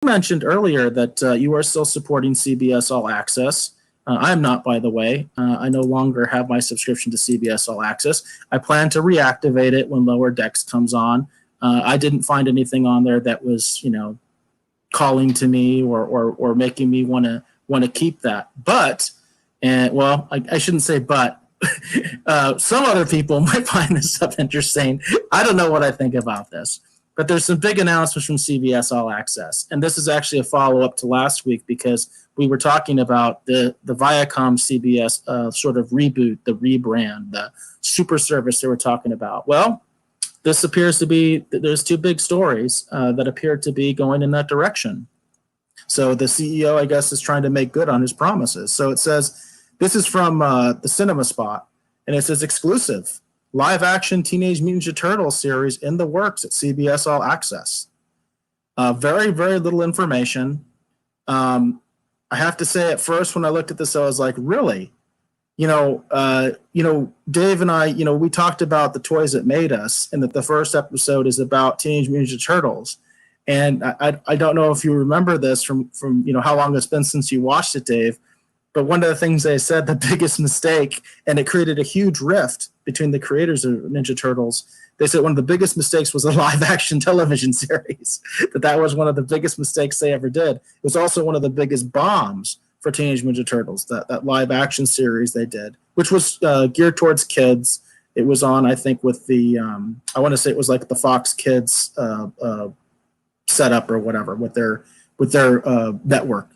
mentioned earlier that you are still supporting CBS All Access. I'm not, by the way. I no longer have my subscription to CBS All Access. I plan to reactivate it when Lower Decks comes on. I didn't find anything on there that was, calling to me or making me want to keep that. But, and well, I shouldn't say but. Some other people might find this stuff interesting. I don't know what I think about this. But there's some big announcements from CBS All Access. And this is actually a follow-up to last week because we were talking about the Viacom CBS sort of reboot, the rebrand, the super service they were talking about. Well, this appears to be, there's two big stories that appear to be going in that direction. So the CEO, I guess, is trying to make good on his promises. So it says, this is from the Cinema Spot, and it says exclusive. Live action Teenage Mutant Ninja Turtles series in the works at CBS All Access. Very, very little information. I have to say, at first, when I looked at this, I was like, really? Dave and I, we talked about the toys that made us, and that the first episode is about Teenage Mutant Ninja Turtles. And I don't know if you remember this from how long it's been since you watched it, Dave. But one of the things they said, the biggest mistake, and it created a huge rift between the creators of Ninja Turtles. They said one of the biggest mistakes was a live-action television series. That was one of the biggest mistakes they ever did. It was also one of the biggest bombs for Teenage Mutant Ninja Turtles, that live-action series they did, which was geared towards kids. It was on, I think, with the I want to say it was like the Fox Kids setup or whatever with their network.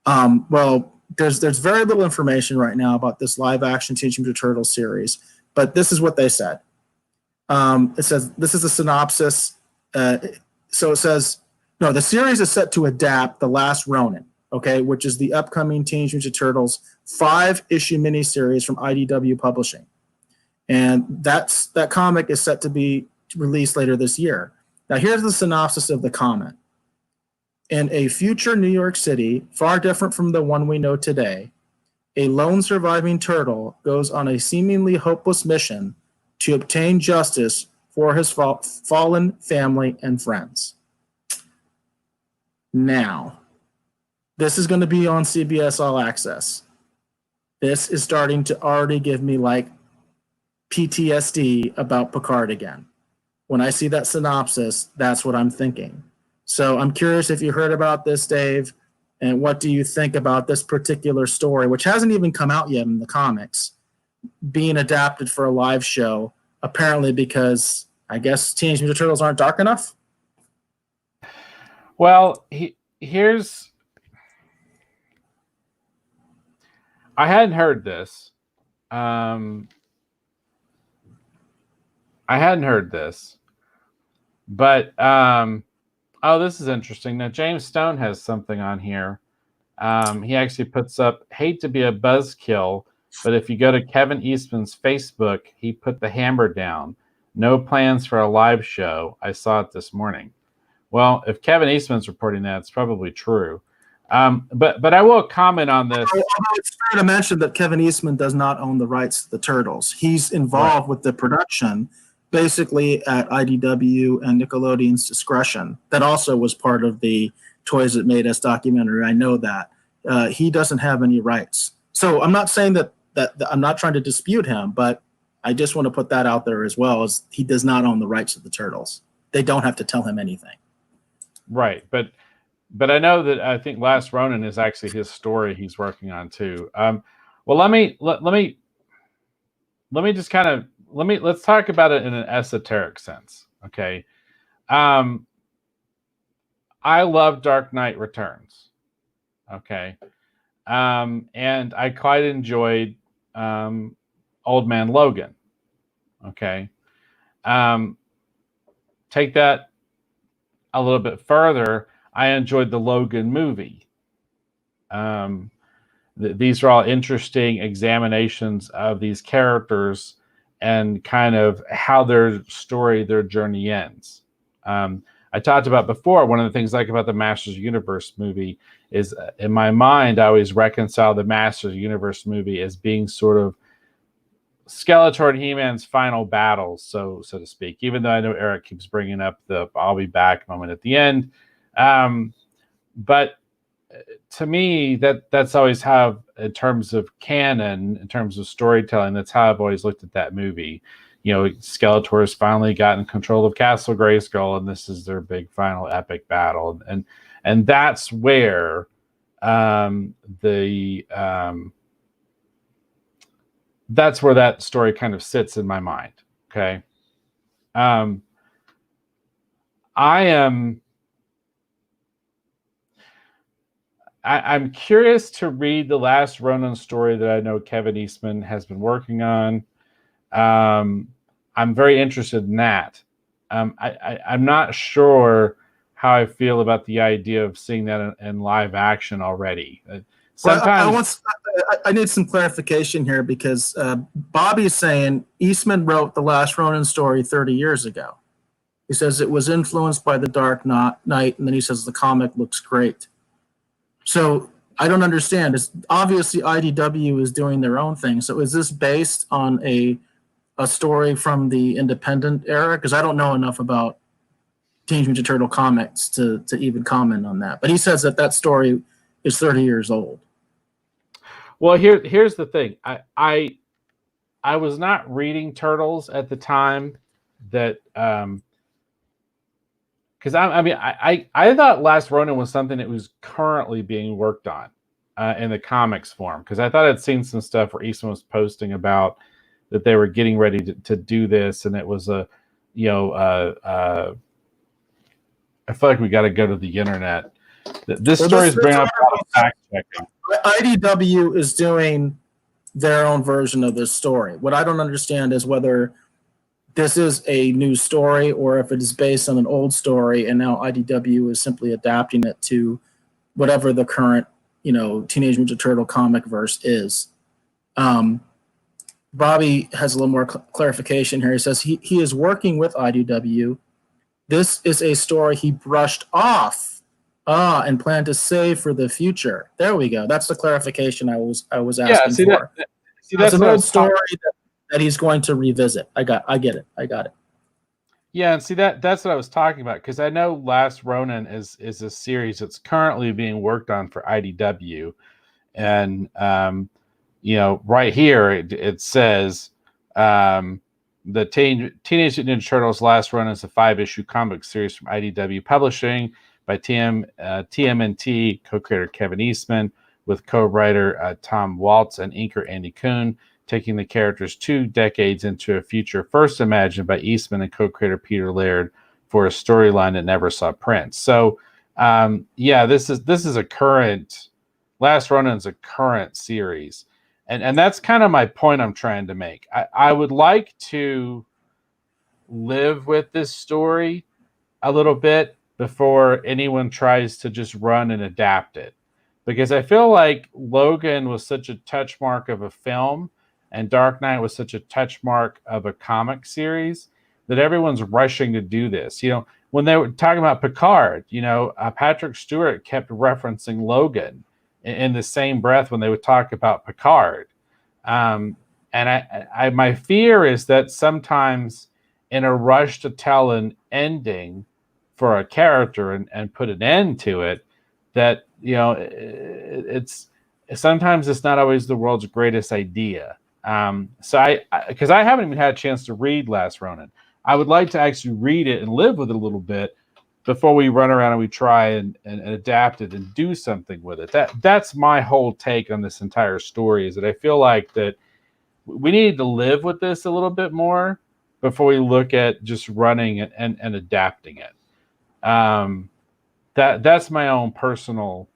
Well. There's very little information right now about this live action Teenage Mutant Ninja Turtles series, but this is what they said. It says, this is a synopsis. So it says, no, the series is set to adapt The Last Ronin, okay, which is the upcoming Teenage Mutant Ninja Turtles 5-issue miniseries from IDW Publishing. And that comic is set to be released later this year. Now, here's the synopsis of the comment. In a future New York City, far different from the one we know today, a lone surviving turtle goes on a seemingly hopeless mission to obtain justice for his fallen family and friends. Now, this is going to be on CBS All Access. This is starting to already give me like PTSD about Picard again. When I see that synopsis, that's what I'm thinking. So I'm curious if you heard about this, Dave, and what do you think about this particular story, which hasn't even come out yet in the comics, being adapted for a live show, apparently because I guess Teenage Mutant Turtles aren't dark enough? Well, here's... I hadn't heard this. But... oh, this is interesting. Now, James Stone has something on here. He actually puts up, hate to be a buzzkill, but if you go to Kevin Eastman's Facebook, he put the hammer down. No plans for a live show. I saw it this morning. Well, if Kevin Eastman's reporting that, it's probably true. But I will comment on this. It's fair to mention that Kevin Eastman does not own the rights to the Turtles. He's involved with the production, basically at IDW and Nickelodeon's discretion. That also was part of the Toys That Made Us documentary. I know that. He doesn't have any rights. So I'm not saying that I'm not trying to dispute him, but I just want to put that out there as well, as he does not own the rights to the Turtles. They don't have to tell him anything. Right, but I know that I think Last Ronin is actually his story he's working on too. Well, let me just kind of let's talk about it in an esoteric sense. Okay. I love Dark Knight Returns. Okay. And I quite enjoyed Old Man Logan. Okay. Take that a little bit further. I enjoyed the Logan movie. These are all interesting examinations of these characters and kind of how their story, their journey ends. I talked about before, one of the things I like about the Masters of the Universe movie is, in my mind, I always reconcile the Masters of the Universe movie as being sort of Skeletor and He-Man's final battle, so to speak, even though I know Eric keeps bringing up the I'll be back moment at the end. But to me, that's always how, in terms of canon, in terms of storytelling, that's how I've always looked at that movie. Skeletor's finally gotten control of Castle Grayskull, and this is their big final epic battle, and that's where that's where that story kind of sits in my mind. Okay. I'm curious to read the last Ronin story that I know Kevin Eastman has been working on. I'm very interested in that. I'm not sure how I feel about the idea of seeing that in live action already. Sometimes I need some clarification here because Bobby's saying Eastman wrote the last Ronin story 30 years ago. He says it was influenced by The Dark Knight, and then he says the comic looks great. So I don't understand. It's obviously IDW is doing their own thing. So is this based on a story from the independent era? Because I don't know enough about Teenage Mutant Turtle comics to even comment on that. But he says that story is 30 years old. Well, here's the thing. I was not reading Turtles at the time that because I thought Last Ronin was something that was currently being worked on in the comics form, because I thought I'd seen some stuff where Eastman was posting about that they were getting ready to do this, and it was I feel like we got to go to the internet. This story is bringing up a lot of fact checking. IDW is doing their own version of this story. What I don't understand is whether this is a new story or if it is based on an old story, and now IDW is simply adapting it to whatever the current, Teenage Mutant Turtle comic verse is. Bobby has a little more clarification here. He says he is working with IDW. This is a story he brushed off and planned to save for the future. There we go. That's the clarification I was asking for. That's an old story that he's going to revisit. I get it. Yeah, and see that's what I was talking about, because I know Last Ronin is a series that's currently being worked on for IDW, and right here it says the Teenage Mutant Ninja Turtles Last Ronin is a 5-issue comic series from IDW Publishing by TMNT co-creator Kevin Eastman with co-writer Tom Waltz and inker Andy Kuhn, taking the characters 2 decades into a future first imagined by Eastman and co-creator Peter Laird for a storyline that never saw print. So, this is a current. Last Ronin is a current series, and that's kind of my point I'm trying to make. I would like to live with this story a little bit before anyone tries to just run and adapt it, because I feel like Logan was such a touch mark of a film, and Dark Knight was such a touch mark of a comic series, that everyone's rushing to do this. When they were talking about Picard, Patrick Stewart kept referencing Logan in the same breath when they would talk about Picard. And my fear is that sometimes in a rush to tell an ending for a character and put an end to it, that, it's sometimes it's not always the world's greatest idea. So because I haven't even had a chance to read Last Ronin, I would like to actually read it and live with it a little bit before we run around and we try and adapt it and do something with it. That's my whole take on this entire story, is that I feel like that we need to live with this a little bit more before we look at just running it and adapting it. That's my own personal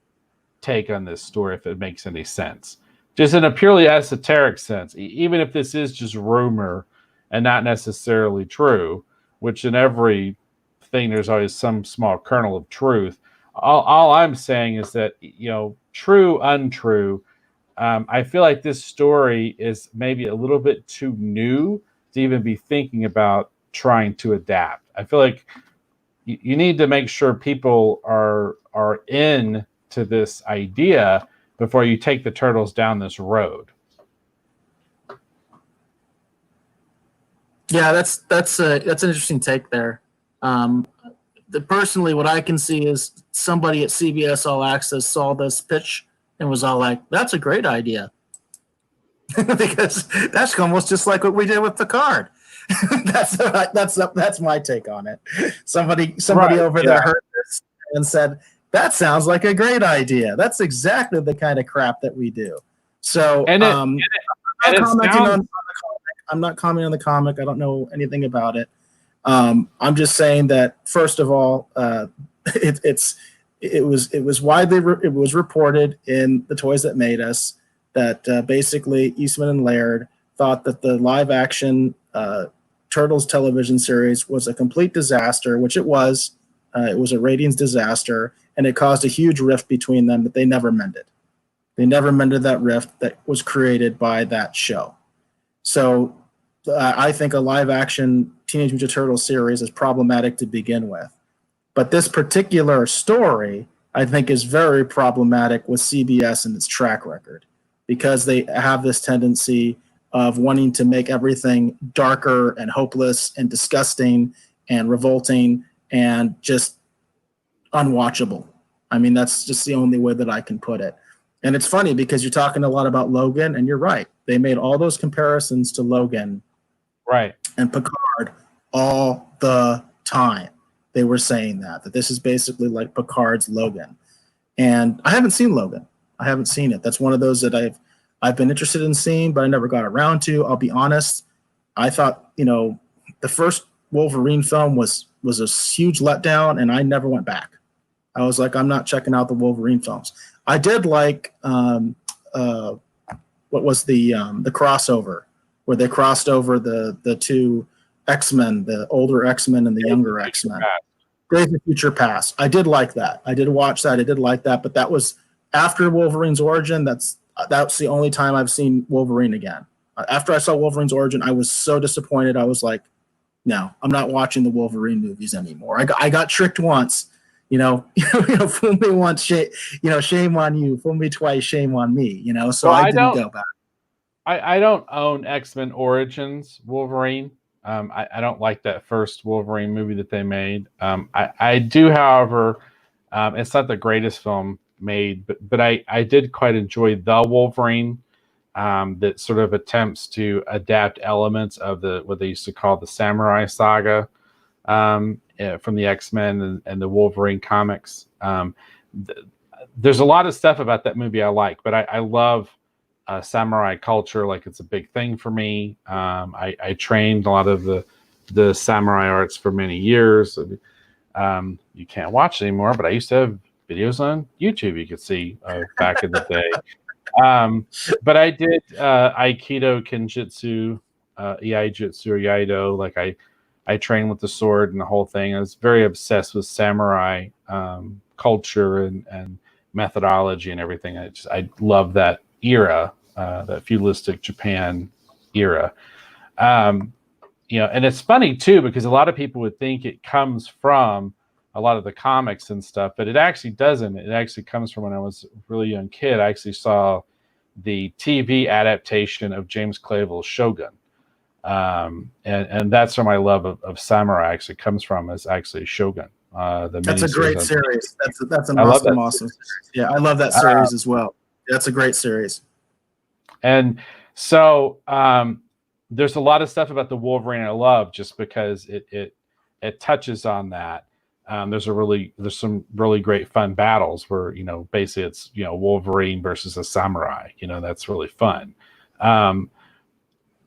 take on this story, if it makes any sense. Just in a purely esoteric sense, even if this is just rumor and not necessarily true, which in every thing there's always some small kernel of truth. All I'm saying is that, true, untrue, I feel like this story is maybe a little bit too new to even be thinking about trying to adapt. I feel like you need to make sure people are in to this idea before you take the Turtles down this road. Yeah, that's an interesting take there. personally, what I can see is somebody at CBS All Access saw this pitch and was all like, "That's a great idea," because that's almost just like what we did with Picard. That's my take on it. Somebody Right, over yeah. there heard this and said, "That sounds like a great idea. That's exactly the kind of crap that we do." So And it, I'm and not it commenting sounds on the comic. I'm not commenting on the comic. I don't know anything about it. I'm just saying that first of all, it was widely it was reported in the Toys That Made Us that basically Eastman and Laird thought that the live action Turtles television series was a complete disaster, which it was. It was a ratings disaster, and it caused a huge rift between them that they never mended. They never mended that rift that was created by that show. So I think a live action Teenage Mutant Turtles series is problematic to begin with. But this particular story, I think, is very problematic with CBS and its track record because they have this tendency of wanting to make everything darker and hopeless and disgusting and revolting and just unwatchable. I mean, that's just the only way that I can put it. And it's funny because you're talking a lot about Logan, and you're right. They made all those comparisons to Logan right. and Picard all the time. They were saying that this is basically like Picard's Logan. And I haven't seen Logan. I haven't seen it. That's one of those that I've been interested in seeing, but I never got around to. I'll be honest. I thought, the first Wolverine film was a huge letdown, and I never went back. I was like, I'm not checking out the Wolverine films. I did like what was the crossover where they crossed over the two X-Men, the older X-Men and the younger X-Men. Days of Future Past. I did like that. I did watch that. I did like that, but that was after Wolverine's origin. That's the only time I've seen Wolverine again. After I saw Wolverine's origin, I was so disappointed. I was like, no, I'm not watching the Wolverine movies anymore. I got tricked once. Fool me once, shame on you. Fool me twice, shame on me. So I didn't go back. I don't own X-Men Origins Wolverine. I don't like that first Wolverine movie that they made. I do, however, it's not the greatest film made, but I did quite enjoy the Wolverine that sort of attempts to adapt elements of what they used to call the Samurai Saga from the X-Men and the Wolverine comics. There's a lot of stuff about that movie I like, but I love samurai culture. Like, it's a big thing for me. I trained a lot of the samurai arts for many years. You can't watch it anymore, but I used to have videos on YouTube you could see back in the day. But I did Aikido, Kenjutsu, Iaijutsu or Iaido. Like, I trained with the sword and the whole thing. I was very obsessed with samurai culture and methodology and everything. I love that era, that feudalistic Japan era. And it's funny too, because a lot of people would think it comes from a lot of the comics and stuff, but it actually doesn't. It actually comes from when I was a really young kid. I actually saw the TV adaptation of James Clavell's Shogun. And that's where my love of samurai actually comes from, is actually Shogun. That's a great series. That's an awesome series. Yeah, I love that series as well. That's a great series. And so there's a lot of stuff about the Wolverine I love just because it touches on that. There's some really great fun battles where, basically it's, Wolverine versus a samurai, that's really fun.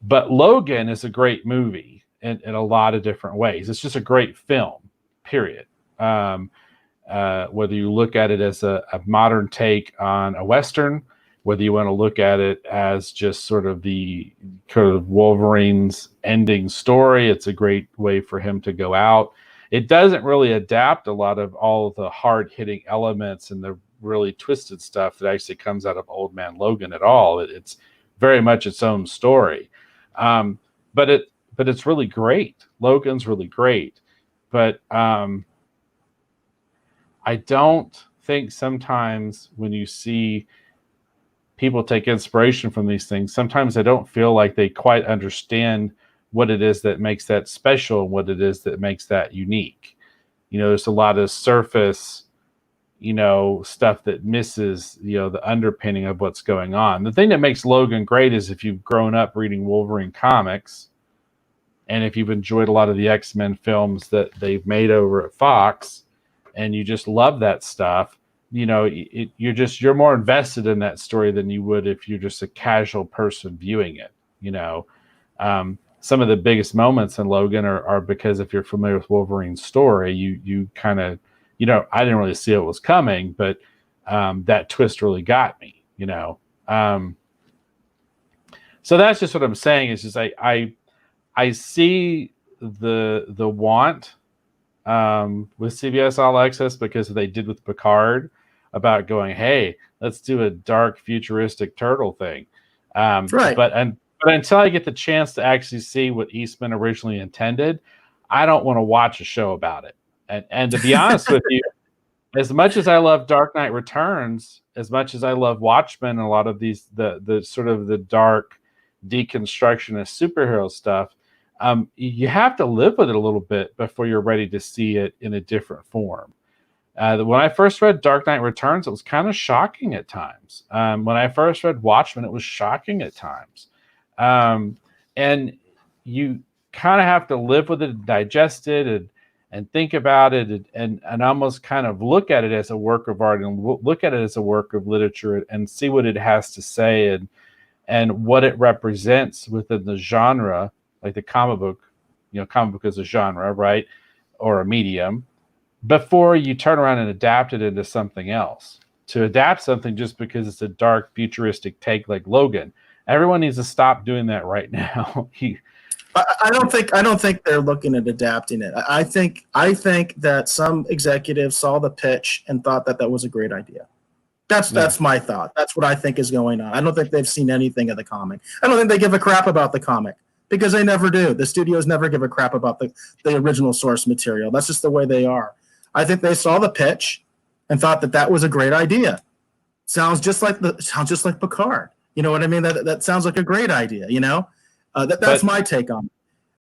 But Logan is a great movie in a lot of different ways. It's just a great film, period. Whether you look at it as a modern take on a Western, whether you want to look at it as just sort of the kind of Wolverine's ending story, it's a great way for him to go out. It doesn't really adapt a lot of all the hard-hitting elements and the really twisted stuff that actually comes out of Old Man Logan at all. It's very much its own story. But it's really great. Logan's really great. But I don't think sometimes when you see people take inspiration from these things, sometimes I don't feel like they quite understand what it is that makes that special and what it is that makes that unique. there's a lot of surface, stuff that misses, the underpinning of what's going on. The thing that makes Logan great is if you've grown up reading Wolverine comics, and if you've enjoyed a lot of the X-Men films that they've made over at Fox, and you just love that stuff, you're more invested in that story than you would if you're just a casual person viewing it. Some of the biggest moments in Logan are because if you're familiar with Wolverine's story, you kind of, I didn't really see it was coming, but that twist really got me. So that's just what I'm saying. Is just I see the want with CBS All Access because they did with Picard about going, hey, let's do a dark futuristic turtle thing. Right. But until I get the chance to actually see what Eastman originally intended, I don't want to watch a show about it. And to be honest with you, as much as I love Dark Knight Returns, as much as I love Watchmen and a lot of these the sort of the dark deconstructionist superhero stuff, you have to live with it a little bit before you're ready to see it in a different form. When I first read Dark Knight Returns, it was kind of shocking at times. When I first read Watchmen, it was shocking at times. And you kind of have to live with it and digest it and think about it and almost kind of look at it as a work of art and look at it as a work of literature and see what it has to say and what it represents within the genre, like the comic book. Comic book is a genre, right? Or a medium, before you turn around and adapt it into something else. To adapt something just because it's a dark futuristic take like Logan, everyone needs to stop doing that right now. I don't think they're looking at adapting it. I think that some executives saw the pitch and thought that was a great idea. That's my thought. That's what I think is going on. I don't think they've seen anything of the comic. I don't think they give a crap about the comic because they never do. The studios never give a crap about the original source material. That's just the way they are. I think they saw the pitch and thought that was a great idea. Sounds just like Picard. You know what I mean? That sounds like a great idea. That's my take on it.